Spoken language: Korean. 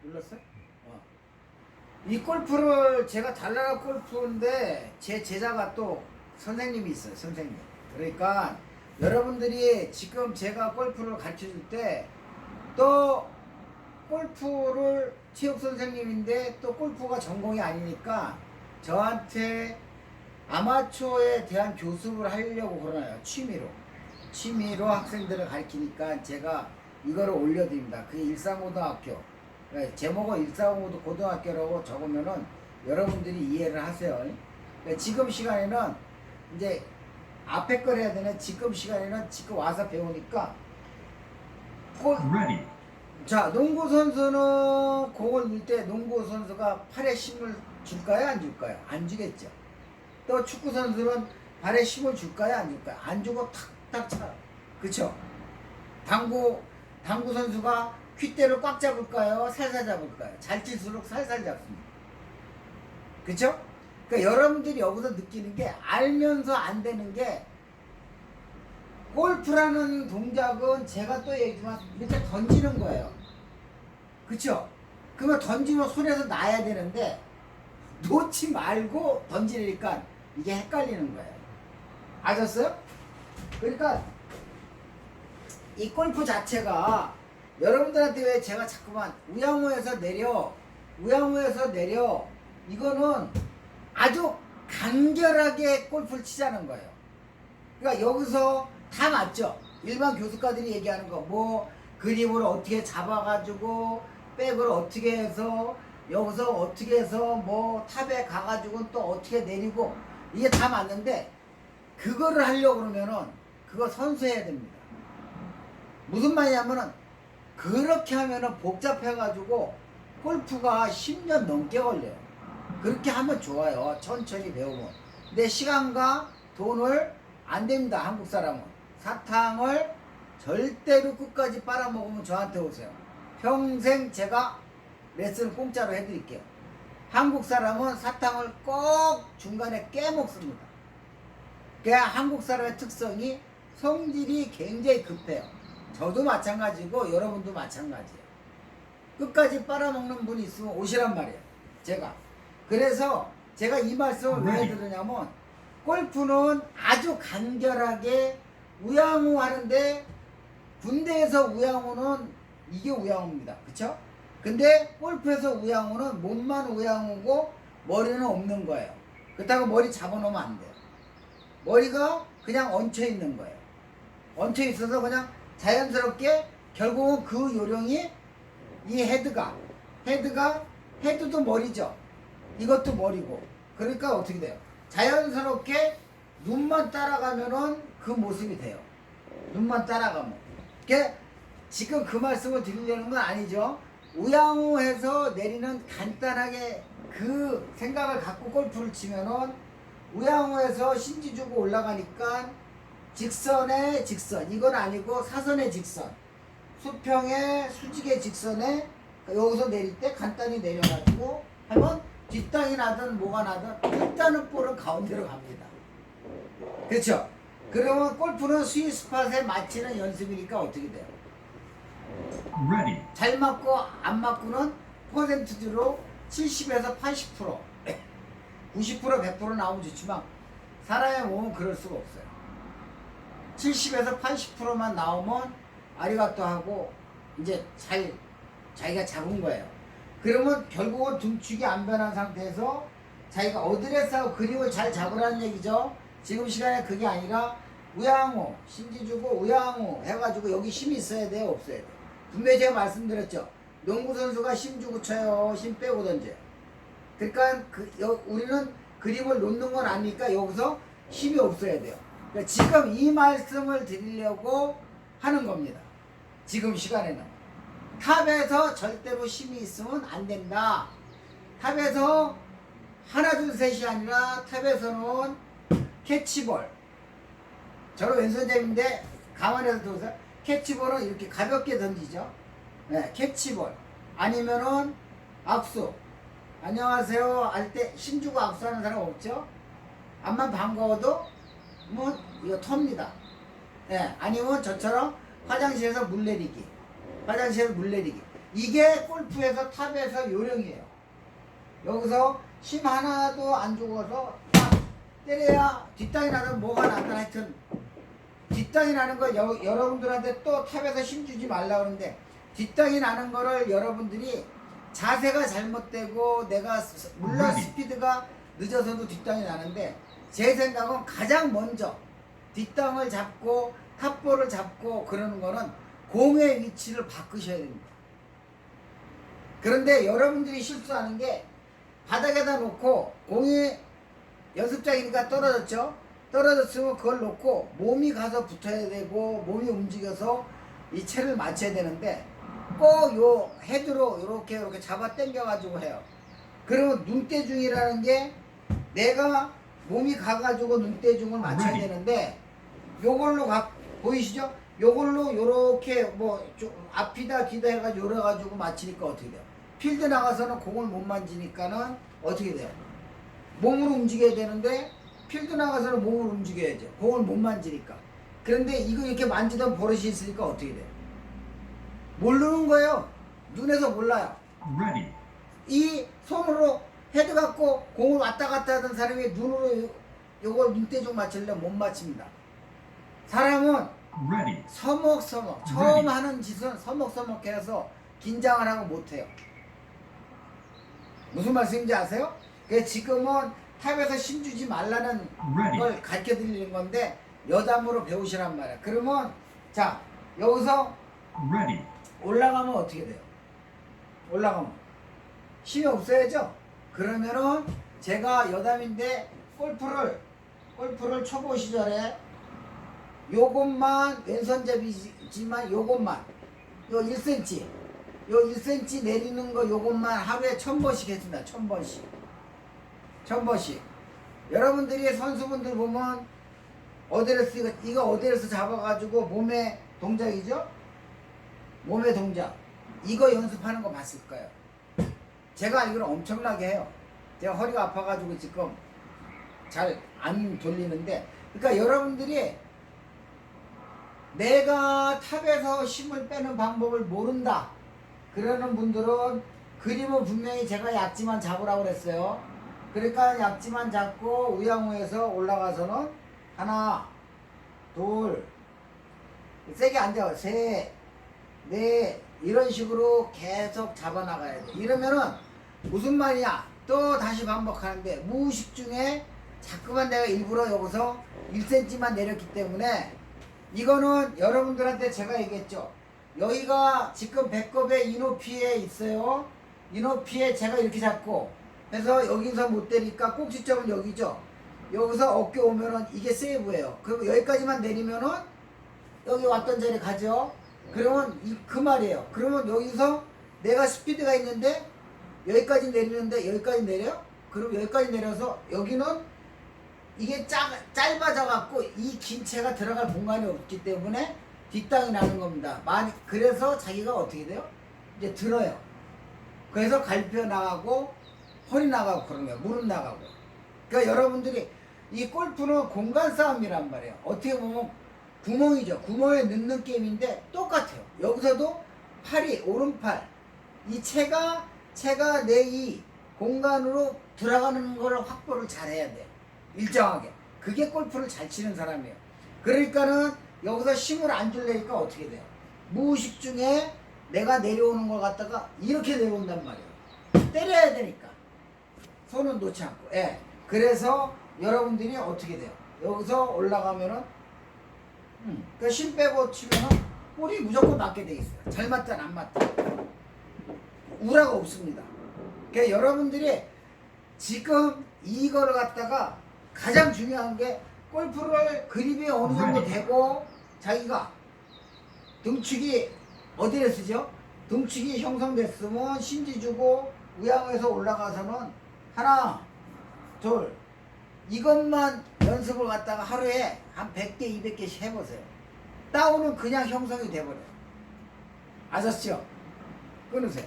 눌렀어? 이 골프를 제가 달나라 골프인데 제 제자가 또 선생님이 있어요. 선생님. 그러니까 여러분들이 지금 제가 골프를 가르쳐 줄 때 또 골프를 체육 선생님인데 또 골프가 전공이 아니니까 저한테 아마추어에 대한 교습을 하려고 그러나요. 취미로 학생들을 가르치니까 제가 이거를 올려드립니다. 그게 일상고등학교. 제목은 일상고등 고등학교라고 적으면은 여러분들이 이해를 하세요. 지금 시간에는 이제 앞에 걸 해야 되네. 지금 시간에는 지금 와서 배우니까 자, 농구 선수는 공을 밀 때 농구 선수가 팔에 힘을 줄까요? 안 줄까요? 안 주겠죠. 또 축구 선수는 발에 힘을 줄까요? 안 줄까요? 안 주고 탁탁 차. 그쵸? 당구 선수가 퀴대를 꽉 잡을까요? 살살 잡을까요? 잘 칠수록 살살 잡습니다. 그쵸? 그러니까 여러분들이 여기서 느끼는 게 알면서 안 되는 게 골프라는 동작은 제가 또 얘기지만 이렇게 던지는 거예요. 그쵸? 그러면 던지면 손에서 놔야 되는데 놓지 말고 던지니까 이게 헷갈리는 거예요. 아셨어요? 그러니까 이 골프 자체가 여러분들한테 왜 제가 자꾸만 우양우에서 내려 이거는 아주 간결하게 골프를 치자는 거예요. 그러니까 여기서 다 맞죠? 일반 교수가들이 얘기하는 거 뭐 그립을 어떻게 잡아가지고 백을 어떻게 해서 여기서 어떻게 해서 뭐 탑에 가가지고 또 어떻게 내리고 이게 다 맞는데 그거를 하려고 그러면은 그거 선수해야 됩니다. 무슨 말이냐면은 그렇게 하면은 복잡해가지고 골프가 10년 넘게 걸려요. 그렇게 하면 좋아요. 천천히 배우면. 근데 시간과 돈을 안 됩니다. 한국 사람은. 사탕을 절대로 끝까지 빨아먹으면 저한테 오세요. 평생 제가 레슨을 공짜로 해드릴게요. 한국 사람은 사탕을 꼭 중간에 깨먹습니다. 그냥 한국 사람의 특성이 성질이 굉장히 급해요. 저도 마찬가지고 여러분도 마찬가지예요. 끝까지 빨아먹는 분이 있으면 오시란 말이에요. 제가. 그래서 제가 이 말씀을 왜 드리냐면 골프는 아주 간결하게 우양우 하는데 군대에서 우양우는 이게 우양우입니다. 그쵸? 근데 골프에서 우양우는 몸만 우양우고 머리는 없는 거예요. 그렇다고 머리 잡아놓으면 안 돼요. 머리가 그냥 얹혀 있는 거예요. 얹혀 있어서 그냥 자연스럽게 결국은 그 요령이 이 헤드도 머리죠. 이것도 머리고. 그러니까 어떻게 돼요? 자연스럽게 눈만 따라가면은 그 모습이 돼요. 눈만 따라가면. 그게 지금 그 말씀을 드리려는 건 아니죠. 우양우해서 내리는 간단하게 그 생각을 갖고 골프를 치면은 우양우에서 신지 주고 올라가니까 직선의 직선. 이건 아니고 사선의 직선. 수평의 수직의 직선에 여기서 내릴 때 간단히 내려가지고 하면 뒷땅이 나든 뭐가 나든 일단은 볼은 가운데로 갑니다. 그렇죠? 그러면 골프는 스윗 스팟에 맞히는 연습이니까 어떻게 돼요? 잘 맞고 안 맞고는 퍼센트로 70에서 80% 90% 100% 나오면 좋지만 사람의 몸은 그럴 수가 없어요. 70에서 80%만 나오면 아리가또 하고 이제 자기가 잡은 거예요. 그러면 결국은 등축이 안 변한 상태에서 자기가 어드레스하고 그립을 잘 잡으라는 얘기죠. 지금 시간에 그게 아니라 우양우 신지 주고 우양우 해가지고 여기 힘이 있어야 돼요, 없어야 돼요? 분명히 제가 말씀드렸죠. 농구 선수가 힘 주고 쳐요, 힘 빼고 던져요. 그러니까 우리는 그립을 놓는 건 아니니까 여기서 힘이 없어야 돼요. 그러니까 지금 이 말씀을 드리려고 하는 겁니다. 지금 시간에는 탑에서 절대로 힘이 있으면 안 된다. 탑에서 하나 둘 셋이 아니라 탑에서는 캐치볼. 저는 왼손잡이인데 가만히서 들어서 캐치볼은 이렇게 가볍게 던지죠. 네, 캐치볼. 아니면은 악수. 안녕하세요 할 때 힘주고 악수하는 사람 없죠? 암만 반가워도 뭐 이거 텁니다. 네, 아니면 저처럼 화장실에서 물 내리기. 이게 골프에서 탑에서 요령이에요. 여기서 힘 하나도 안 죽어서 딱 때려야 뒷땅이 나면 뭐가 나든 하여튼 뒷땅이 나는 거 여러분들한테 또 탑에서 힘 주지 말라 그러는데 뒷땅이 나는 거를 여러분들이 자세가 잘못되고 내가 물론 스피드가 늦어서도 뒷땅이 나는데 제 생각은 가장 먼저 뒷땅을 잡고 탑볼을 잡고 그러는 거는 공의 위치를 바꾸셔야 됩니다. 그런데 여러분들이 실수하는 게 바닥에다 놓고 공이 연습장이니까 떨어졌죠. 떨어졌으면 그걸 놓고 몸이 가서 붙어야 되고 몸이 움직여서 이 채를 맞춰야 되는데 꼭 요 헤드로 이렇게 잡아 당겨 가지고 해요. 그러면 눈대중이라는 게 내가 몸이 가가지고 눈대중을 맞춰야 되는데 요걸로 보이시죠? 요걸로 요렇게 뭐 좀 앞이다 뒤다 해가지고 요래가지고 맞히니까 어떻게 돼요? 필드 나가서는 공을 못 만지니까는 어떻게 돼요? 몸으로 움직여야 되는데 필드 나가서는 몸으로 움직여야죠. 공을 못 만지니까. 그런데 이거 이렇게 만지던 버릇이 있으니까 어떻게 돼요? 모르는 거예요. 눈에서 몰라요. 이 손으로 헤드 갖고 공을 왔다 갔다 하던 사람이 눈으로 요걸 눈대중 맞추려면 못 맞춥니다. 사람은 서먹서먹 처음 하는 짓은 서먹서먹해서 긴장을 하고 못해요. 무슨 말씀인지 아세요? 그래서 지금은 탑에서 힘주지 말라는 걸 가르쳐 드리는 건데 여담으로 배우시란 말이야. 그러면 자 여기서 올라가면 어떻게 돼요? 올라가면 힘이 없어야죠? 그러면은 제가 여담인데 골프를 초보 시절에 요것만 왼손잡이지만 요것만 요 1cm 요 1cm 내리는 거 요것만 하루에 1000번씩 했습니다. 1000번씩 여러분들이 선수분들 보면 어드레스 이거 어드레스 잡아가지고 몸의 동작이죠? 몸의 동작 이거 연습하는 거 봤을 거예요. 제가 알기로는 엄청나게 해요. 제가 허리가 아파가지고 지금 잘 안 돌리는데 그러니까 여러분들이 내가 탑에서 힘을 빼는 방법을 모른다 그러는 분들은 그림은 분명히 제가 약지만 잡으라고 그랬어요. 그러니까 약지만 잡고 우양우에서 올라가서는 하나 둘 세게 안 잡아 셋 넷 이런 식으로 계속 잡아 나가야 돼. 이러면은 무슨 말이야 또 다시 반복하는데 무의식 중에 자꾸만 내가 일부러 여기서 1cm만 내렸기 때문에 이거는 여러분들한테 제가 얘기했죠. 여기가 지금 배꼽의 이 높이에 있어요. 이 높이에 제가 이렇게 잡고 그래서 여기서 못 때리니까 꼭지점은 여기죠. 여기서 어깨 오면은 이게 세이브예요. 그럼 여기까지만 내리면은 여기 왔던 자리에 가죠. 그러면 그 말이에요. 그러면 여기서 내가 스피드가 있는데 여기까지 내리는데 여기까지 내려? 그럼 여기까지 내려서 여기는 이게 짧아져 갖고 이 긴 채가 들어갈 공간이 없기 때문에 뒷땅이 나는 겁니다. 그래서 자기가 어떻게 돼요? 이제 들어요. 그래서 갈비뼈 나가고 허리 나가고 그런 거예요. 무릎 나가고. 그러니까 여러분들이 이 골프는 공간 싸움이란 말이에요. 어떻게 보면 구멍이죠. 구멍에 넣는 게임인데 똑같아요. 여기서도 팔이 오른팔 이 채가 내 이 공간으로 들어가는 걸 확보를 잘해야 돼요. 일정하게. 그게 골프를 잘 치는 사람이에요. 그러니까는 여기서 힘을 안 줄래니까 어떻게 돼요? 무의식 중에 내가 내려오는 걸 갖다가 이렇게 내려온단 말이에요. 때려야 되니까. 손은 놓지 않고. 예. 그래서 여러분들이 어떻게 돼요? 여기서 올라가면은 그 힘 빼고 치면은 볼이 무조건 맞게 돼 있어요. 잘 맞다 안 맞다. 우라가 없습니다. 그러니까 여러분들이 지금 이거를 갖다가 가장 중요한 게 골프를 그립이 어느 정도 되고 자기가 등축이 어디를 쓰죠? 등축이 형성됐으면 신지 주고 우양에서 올라가서는 하나 둘 이것만 연습을 갖다가 하루에 한 100개 200개씩 해보세요. 다운은 그냥 형성이 돼버려요. 아셨죠? 끊으세요.